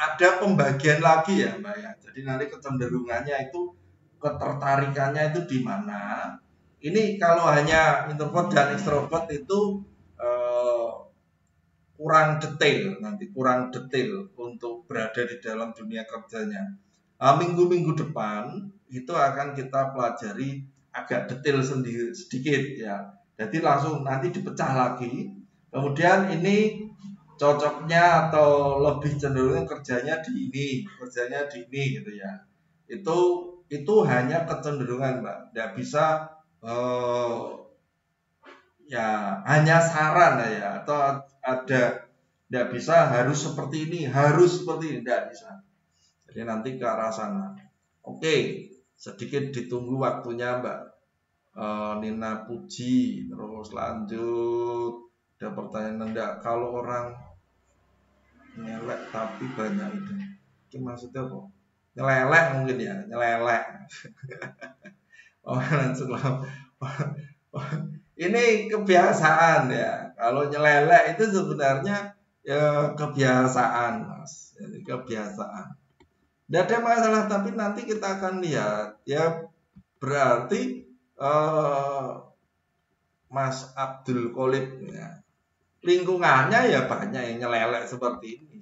S1: ada pembagian lagi ya Mbak ya. Jadi nanti kecenderungannya itu, ketertarikannya itu di mana. Ini kalau hanya introvert dan ekstrovert itu eh, kurang detail, nanti kurang detail untuk berada di dalam dunia kerjanya. Minggu-minggu depan itu akan kita pelajari agak detail sendiri sedikit ya. Jadi langsung nanti dipecah lagi. Kemudian ini cocoknya atau lebih cenderung kerjanya di ini, kerjanya di ini gitu ya. Itu hanya kecenderungan, Mbak. Tidak bisa ya hanya saran ya, atau ada, tidak bisa harus seperti ini, harus seperti ini, tidak bisa. Jadi nanti ke arah sana. Oke, sedikit ditunggu waktunya Mbak Nina Puji. Terus lanjut, ada pertanyaan enggak, kalau orang nyelek tapi banyak itu, ini maksudnya apa? Nyelelek mungkin ya, nyelelek. Oh, langsung ini kebiasaan ya. Kalau nyelelek itu sebenarnya ya kebiasaan, Mas. Jadi kebiasaan. Tidak ada masalah, tapi nanti kita akan lihat ya, berarti Mas Abdul Qolit ya, lingkungannya ya banyak yang nyelelek seperti ini.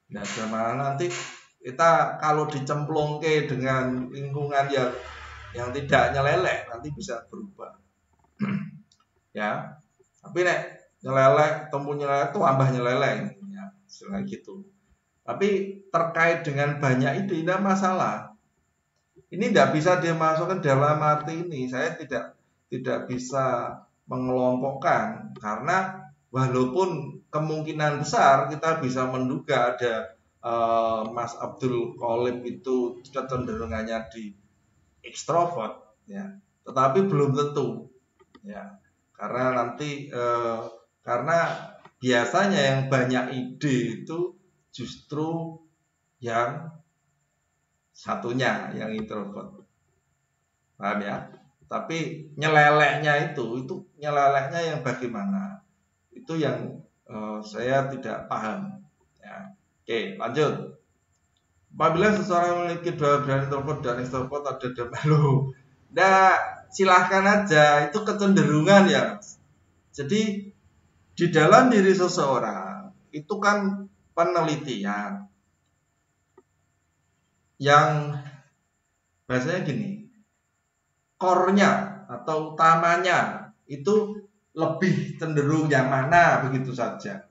S1: Tidak ada masalah, nanti kita kalau dicemplungke dengan lingkungan yang tidak nyelelek, nanti bisa berubah. Ya, tapi nek nyelelek, temu nyelelek itu tambah nyelelek ya, selain gitu. Tapi terkait dengan banyak ide, tidak masalah. Ini tidak bisa dimasukkan dalam arti ini. Saya tidak bisa mengelompokkan, karena walaupun kemungkinan besar kita bisa menduga ada Mas Abdul Qolit itu kecenderungannya di ekstrovert ya, tetapi belum tentu ya, karena nanti karena biasanya yang banyak ide itu justru yang satunya, yang introvert, paham ya? Tapi nyeleleknya itu nyeleleknya yang bagaimana, itu yang saya tidak paham ya. Oke, lanjut. Apabila seseorang memiliki dua brand introvert dan extrovert, ada malu. Nah, silahkan aja, itu kecenderungan ya. Jadi di dalam diri seseorang itu kan penelitian yang bahasanya gini, core-nya atau utamanya itu lebih cenderung yang mana, begitu saja.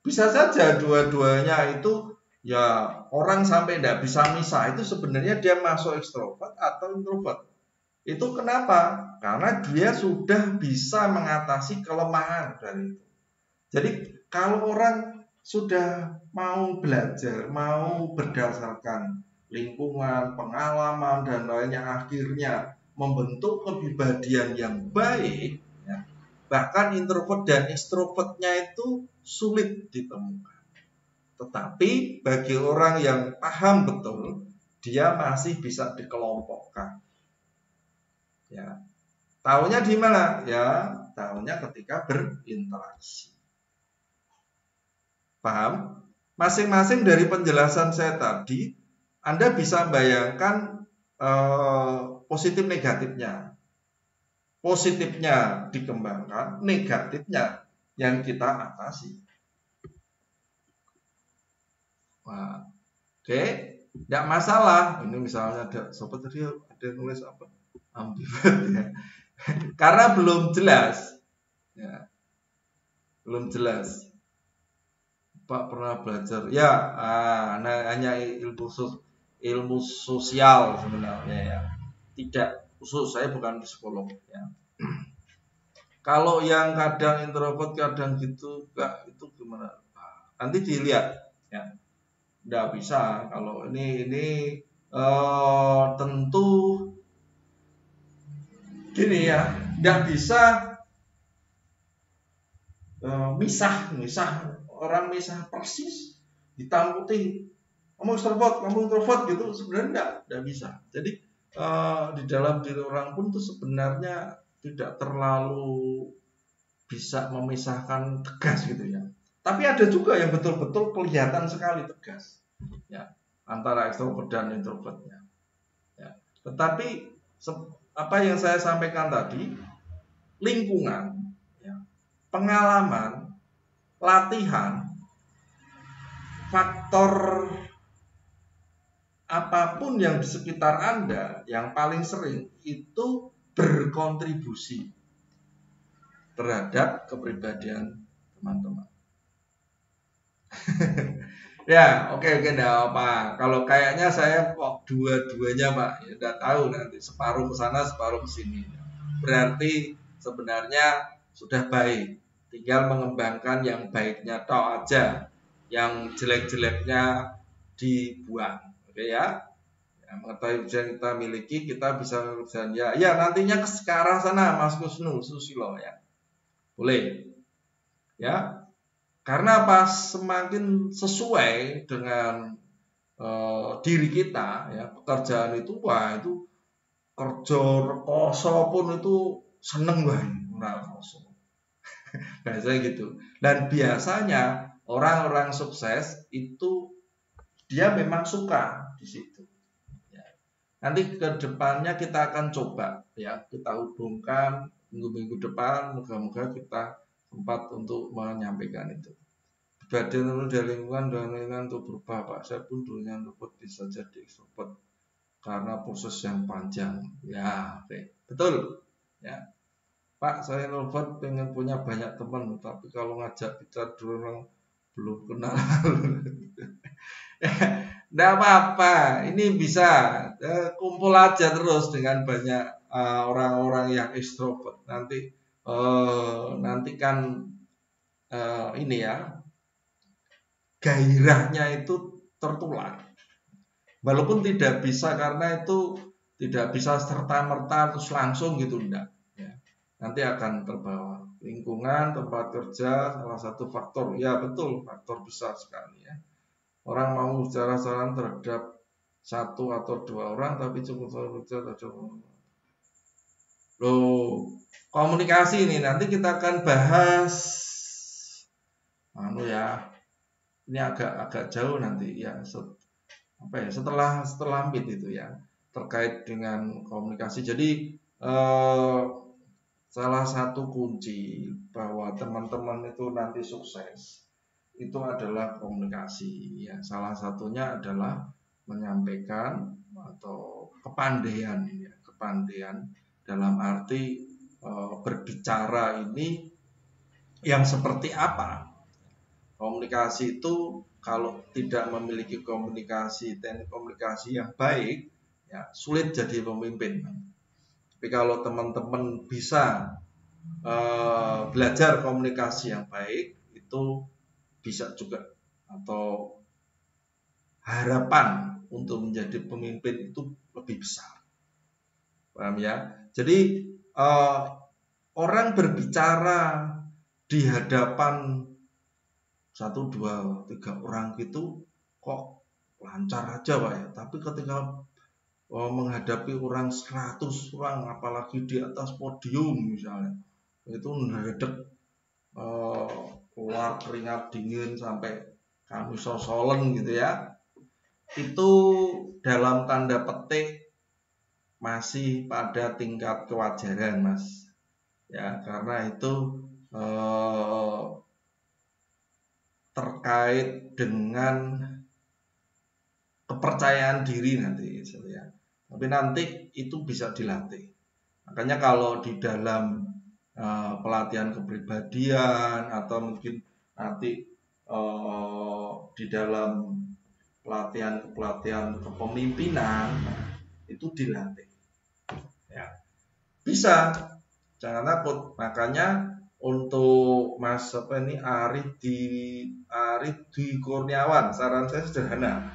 S1: Bisa saja dua-duanya itu ya, orang sampai tidak bisa misah itu sebenarnya dia masuk ekstrovert atau introvert. Itu kenapa? Karena dia sudah bisa mengatasi kelemahan dari itu. Jadi kalau orang sudah mau belajar, mau berdasarkan lingkungan, pengalaman, dan lainnya, akhirnya membentuk kepribadian yang baik ya, bahkan introvert dan ekstrovertnya itu sulit ditemukan. Tetapi bagi orang yang paham betul, dia masih bisa dikelompokkan. Ya, tahunya di mana? Ya, tahunya ketika berinteraksi. Paham? Masing-masing dari penjelasan saya tadi, Anda bisa bayangkan positif negatifnya. Positifnya dikembangkan, negatifnya yang kita atasi. Nah, oke, tidak masalah. Ini misalnya ada sobat tadi ada nulis apa? Ambivert ya. Karena belum jelas. Ya. Belum jelas. Pak pernah belajar. Ya, hanya ilmu sosial sebenarnya ya. Tidak khusus, saya bukan psikolog ya. Kalau yang kadang introvert, kadang gitu, enggak, itu gimana? Nanti dilihat ya. Tidak bisa kalau ini tentu gini ya, tidak bisa misah orang, misah persis hitam putih, kamu extrovert, kamu introvert gitu, sebenarnya tidak bisa. Jadi di dalam diri orang pun itu sebenarnya tidak terlalu bisa memisahkan tegas gitu ya. Tapi ada juga yang betul-betul kelihatan sekali tegas, ya, antara ekstrovert dan introvertnya. Ya. Tetapi apa yang saya sampaikan tadi, lingkungan, ya, pengalaman, latihan, faktor apapun yang di sekitar Anda yang paling sering itu berkontribusi terhadap kepribadian teman-teman. Ya, oke, enggak apa. Kalau kayaknya saya kok dua-duanya, Pak. Ya enggak tahu nanti separuh ke sana, separuh ke sini. Berarti sebenarnya sudah baik. Tinggal mengembangkan yang baiknya tok aja. Yang jelek-jeleknya dibuang. Oke ya. Ya, mengetahui ujian kita miliki, kita bisa mengerjakan ya nantinya ke arah sana, Mas Kusnu Susilo ya. Boleh. Ya. Karena apa? Semakin sesuai dengan diri kita, ya, pekerjaan itu, wah itu kerja rekoso pun itu seneng banget, rekoso. Biasanya gitu. Dan biasanya orang-orang sukses itu dia memang suka di situ. Ya. Nanti ke depannya kita akan coba, ya, kita hubungkan minggu-minggu depan, moga-moga kita sempat untuk menyampaikan itu. Badan dari lingkungan dan lingkungan untuk berubah, Pak. Saya pun dulunya introvert bisa jadi extrovert karena proses yang panjang. Ya, oke. Betul. Ya. Pak, saya introvert pengen punya banyak teman, tapi kalau ngajak bicara dulu belum kenal. Nggak apa-apa. Ini bisa kumpul aja terus dengan banyak orang-orang yang extrovert. Nanti kan ini ya, gairahnya itu tertular. Walaupun tidak bisa karena itu tidak bisa serta-merta terus langsung gitu, enggak. Ya. Nanti akan terbawa. Lingkungan, tempat kerja, salah satu faktor. Ya betul, faktor besar sekali ya. Orang mau bicara saran terhadap satu atau dua orang, tapi cukup bicara terhadap komunikasi ini nanti kita akan bahas ini agak jauh nanti ya, setelah meet itu ya, terkait dengan komunikasi. Jadi salah satu kunci bahwa teman-teman itu nanti sukses itu adalah komunikasi ya. Salah satunya adalah menyampaikan atau kepandaian ya, kepandaian dalam arti berbicara ini yang seperti apa. Komunikasi itu kalau tidak memiliki teknik komunikasi yang baik, ya sulit jadi pemimpin. Tapi kalau teman-teman bisa belajar komunikasi yang baik, itu bisa juga, atau harapan untuk menjadi pemimpin itu lebih besar. Paham ya? Jadi orang berbicara di hadapan 1, 2, 3 orang gitu kok lancar aja, Pak ya. Tapi ketika menghadapi orang 100 orang, apalagi di atas podium misalnya, itu ngedek keluar keringat dingin sampai kami sosolen gitu ya. Itu dalam tanda petik masih pada tingkat kewajaran, Mas. Ya, karena itu terkait dengan kepercayaan diri nanti ya. Tapi nanti itu bisa dilatih. Makanya kalau di dalam pelatihan kepribadian atau mungkin nanti di dalam pelatihan kepemimpinan itu dilatih. Ya. Bisa, jangan takut. Makanya untuk Mas Arif Dwi Kurniawan, saran saya sederhana,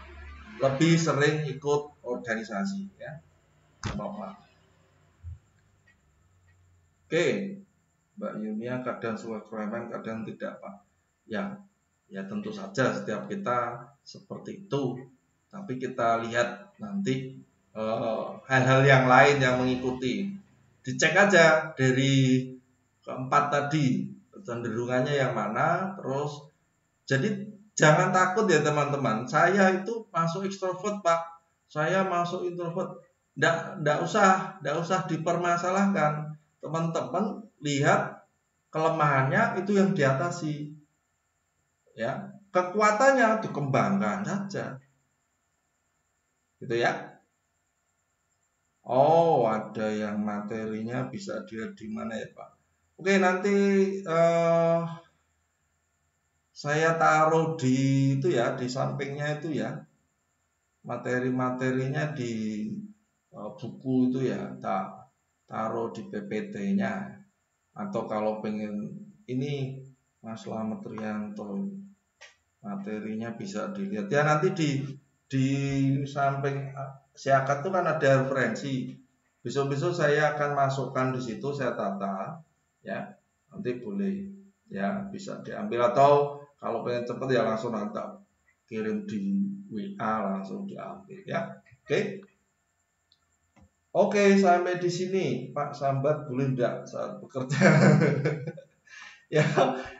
S1: lebih sering ikut organisasi ya. Apa-apa. Oke, Mbak Yunia kadang suka keremen, kadang tidak, Pak. Ya tentu saja setiap kita seperti itu. Tapi kita lihat nanti hal-hal yang lain yang mengikuti. Dicek aja dari keempat tadi, kecenderungannya yang mana, terus Jadi jangan takut ya teman-teman. Saya itu masuk ekstrovert Pak. Saya masuk introvert. Nggak usah dipermasalahkan. Teman-teman lihat kelemahannya itu yang diatasi. Ya, kekuatannya dikembangkan saja. Gitu ya. Oh, ada yang materinya bisa dilihat di mana ya Pak? Oke, nanti saya taruh di itu ya, di sampingnya itu ya. Materi-materinya di buku itu ya, tak taruh di PPT-nya. Atau kalau pengen ini Mas Slamet Rianto materinya bisa dilihat ya, nanti di samping siakat itu kan ada referensi. Besok-besok saya akan masukkan di situ, saya tata ya, nanti boleh ya bisa diambil, atau kalau pengen cepet ya langsung nanti kirim di WA langsung diambil ya. Oke, sampai di sini Pak Sambat, boleh enggak saat bekerja? Ya,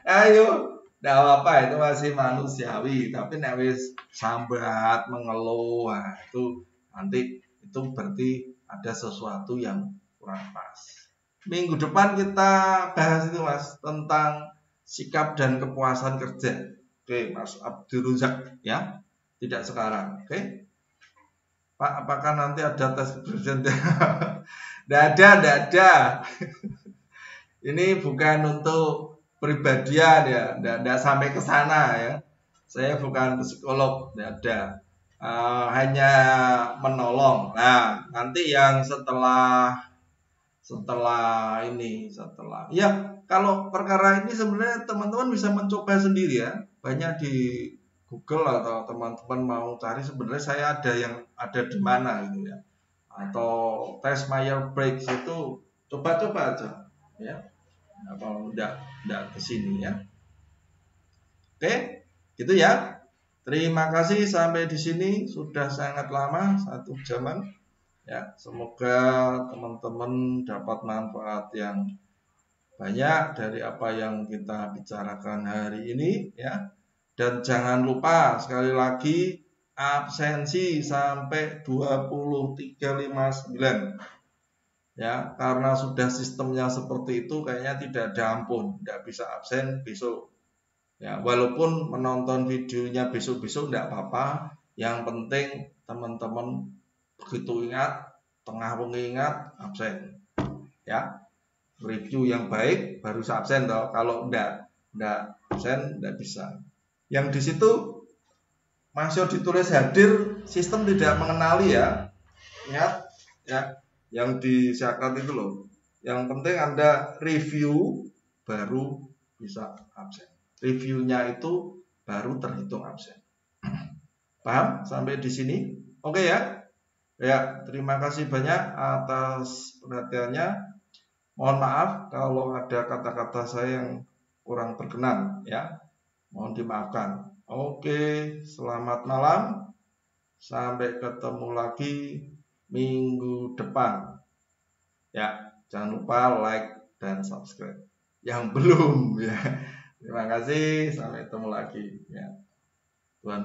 S1: ayo. Nggak apa itu masih manusiawi, tapi nek wis sambat mengeluh, nah, itu nanti itu berarti ada sesuatu yang kurang pas. Minggu depan kita bahas itu Mas tentang sikap dan kepuasan kerja. Oke, Mas Abdul Razak ya. Tidak sekarang. Oke. Pak, apakah nanti ada tes kepribadian? Tidak ada. Ini bukan untuk pribadian ya, tidak sampai ke sana ya. Saya bukan psikolog, tidak ada. Hanya menolong. Nah, nanti yang setelah ya, kalau perkara ini sebenarnya teman-teman bisa mencoba sendiri ya. Banyak di Google atau teman-teman mau cari sebenarnya saya ada yang ada di mana gitu ya. Atau tes Myers-Briggs itu coba-coba aja ya. Kalau enggak ke sini ya. Oke, gitu ya. Terima kasih sampai di sini sudah sangat lama 1 jaman ya. Semoga teman-teman dapat manfaat yang banyak dari apa yang kita bicarakan hari ini ya. Dan jangan lupa sekali lagi absensi sampai 23.59 ya, karena sudah sistemnya seperti itu kayaknya tidak ada ampun, tidak bisa absen besok ya, walaupun menonton videonya besok-besok tidak apa-apa, yang penting teman-teman begitu ingat tengah mengingat absen ya, review yang baik baru absen toh, kalau tidak absen tidak bisa. Yang di situ masih ditulis hadir, sistem tidak mengenali ya, ingat ya, yang di syarat itu loh. Yang penting Anda review baru bisa absen. Reviewnya itu baru terhitung absen. Paham sampai di sini? Oke ya. Ya, terima kasih banyak atas perhatiannya. Mohon maaf kalau ada kata-kata saya yang kurang berkenan ya. Mohon dimaafkan. Oke, selamat malam. Sampai ketemu lagi minggu depan. Ya, jangan lupa like dan subscribe. Yang belum ya. Terima kasih, sampai ketemu lagi ya. Tuhan